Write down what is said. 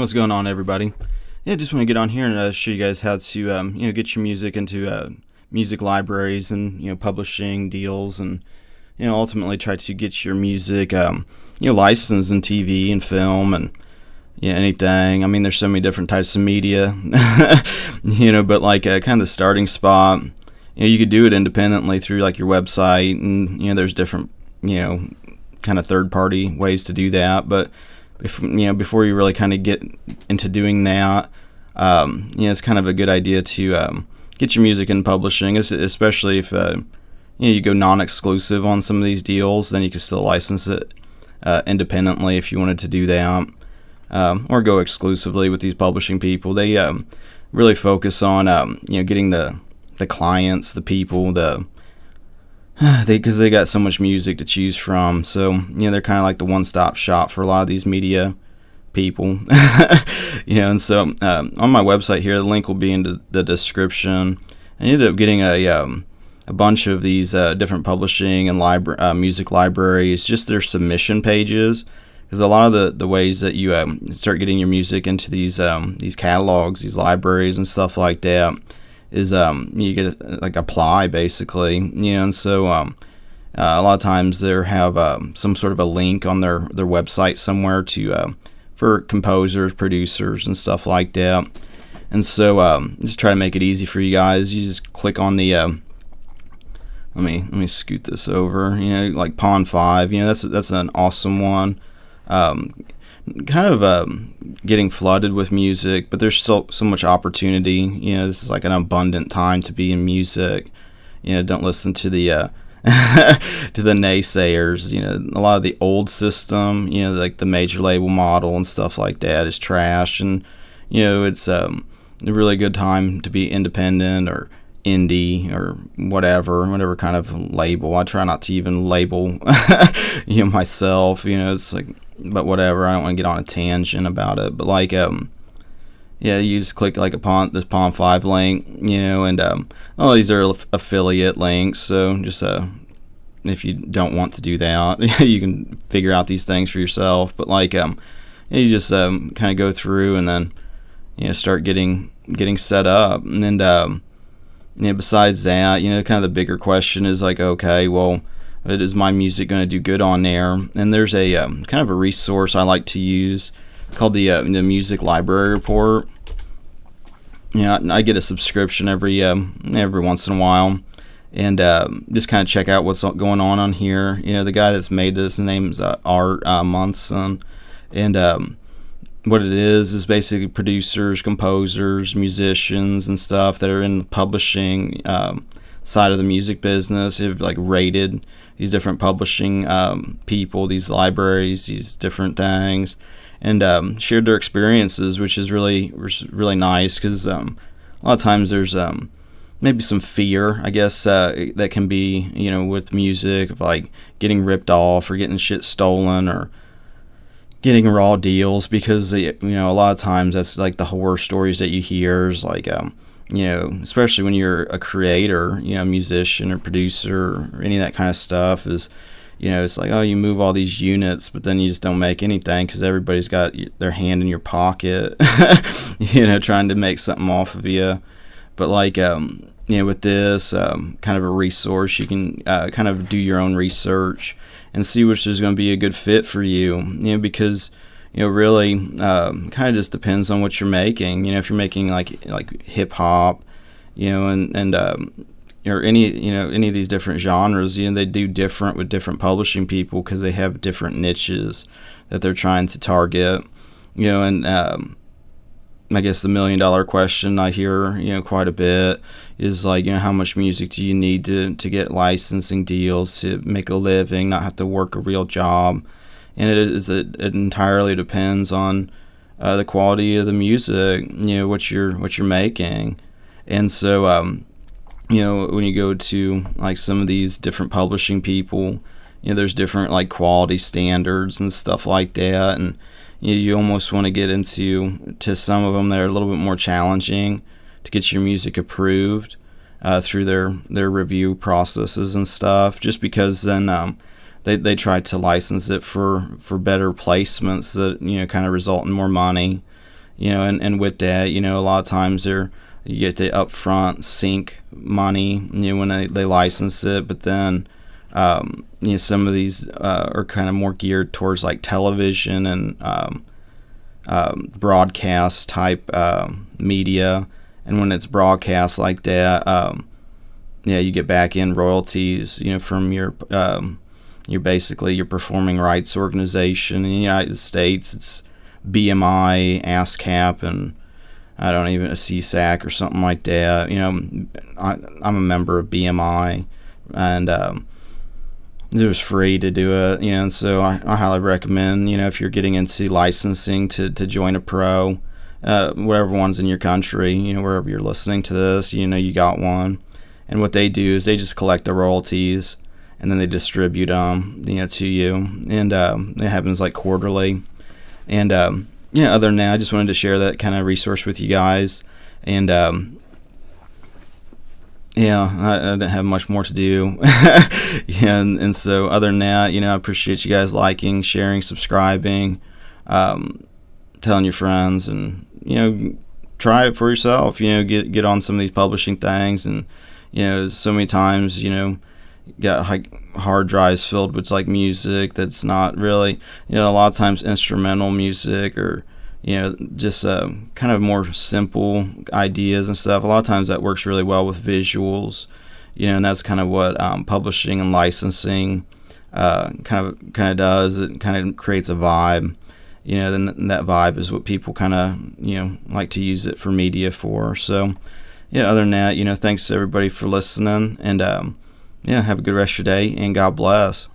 What's going on, everybody? Yeah, just want to get on here and show you guys how to get your music into music libraries and publishing deals, and ultimately try to get your music licensed in TV and film and anything. I mean, there's so many different types of media, but like kind of the starting spot. You could do it independently through like your website, and there's different kind of third party ways to do that, but before you really kind of get into doing that, it's kind of a good idea to get your music in publishing, especially if you go non-exclusive on some of these deals. Then you can still license it independently if you wanted to do that, or go exclusively with these publishing people. They really focus on getting the clients, the people, because they got so much music to choose from. So they're kind of like the one-stop shop for a lot of these media people. And so on my website here, the link will be in the description. I ended up getting a bunch of these different publishing and music libraries, just their submission pages, because a lot of the ways that you start getting your music into these catalogs, these libraries and stuff like that, is you get like apply basically, and so a lot of times they have some sort of a link on their website somewhere to for composers, producers, and stuff like that. And so just try to make it easy for you guys. You just click on the let me scoot this over. Like Pond 5. That's an awesome one. Kind of getting flooded with music, but there's so much opportunity. This is like an abundant time to be in music. Don't listen to the to the naysayers. A lot of the old system, like the major label model and stuff like that, is trash, and it's a really good time to be independent or indie or whatever kind of label. I try not to even label myself. It's like, but whatever, I don't want to get on a tangent about it. But like you just click like upon this Pond 5 link, and all these are affiliate links. So just if you don't want to do that, you can figure out these things for yourself. But like you just kind of go through and then start getting set up. And then besides that, kind of the bigger question is like, okay, well, is my music going to do good on there? And there's a kind of a resource I like to use called the Music Library Report. I get a subscription every once in a while, and just kind of check out what's going on here. The guy that's made this, his name's Art Munson, and what it is basically producers, composers, musicians, and stuff that are in the publishing side of the music business. Have like rated these different publishing people, these libraries, these different things, and shared their experiences, which is really nice, because a lot of times there's maybe some fear, I guess, that can be with music, of like getting ripped off or getting shit stolen or getting raw deals, because a lot of times that's like the horror stories that you hear is like especially when you're a creator, musician or producer or any of that kind of stuff, is it's like, oh, you move all these units, but then you just don't make anything because everybody's got their hand in your pocket, trying to make something off of you. But like with this kind of a resource, you can kind of do your own research and see which is going to be a good fit for you, because really kind of just depends on what you're making. If you're making like hip hop, and or any of these different genres, they do different with different publishing people, because they have different niches that they're trying to target. And I guess the $1 million question I hear quite a bit is like, how much music do you need to get licensing deals to make a living, not have to work a real job? And it entirely depends on the quality of the music, what you're making. And so when you go to like some of these different publishing people, there's different like quality standards and stuff like that, and you almost want to get into some of them that are a little bit more challenging to get your music approved through their review processes and stuff, just because then they try to license it for better placements that kind of result in more money. and with that, a lot of times you get the upfront sync money, when they license it, but then some of these are kind of more geared towards like television and broadcast type media, and when it's broadcast like that, you get back in royalties, from your basically your performing rights organization. In the United States, it's BMI, ASCAP, and I don't even a CSAC or something like that. I'm a member of BMI, and it was free to do it. And so I highly recommend, if you're getting into licensing to join a pro, whatever one's in your country, wherever you're listening to this, you got one. And what they do is they just collect the royalties and then they distribute them, to you. And it happens like quarterly. And other than that, I just wanted to share that kind of resource with you guys. And I didn't have much more to do. And so other than that, I appreciate you guys liking, sharing, subscribing, telling your friends, and try it for yourself. Get on some of these publishing things. And so many times, got like hard drives filled with like music that's not really, a lot of times instrumental music, or just kind of more simple ideas and stuff. A lot of times that works really well with visuals, and that's kind of what publishing and licensing kind of does. It kind of creates a vibe, then that vibe is what people kind of like to use it for media for. So other than that, thanks everybody for listening, and have a good rest of your day, and God bless.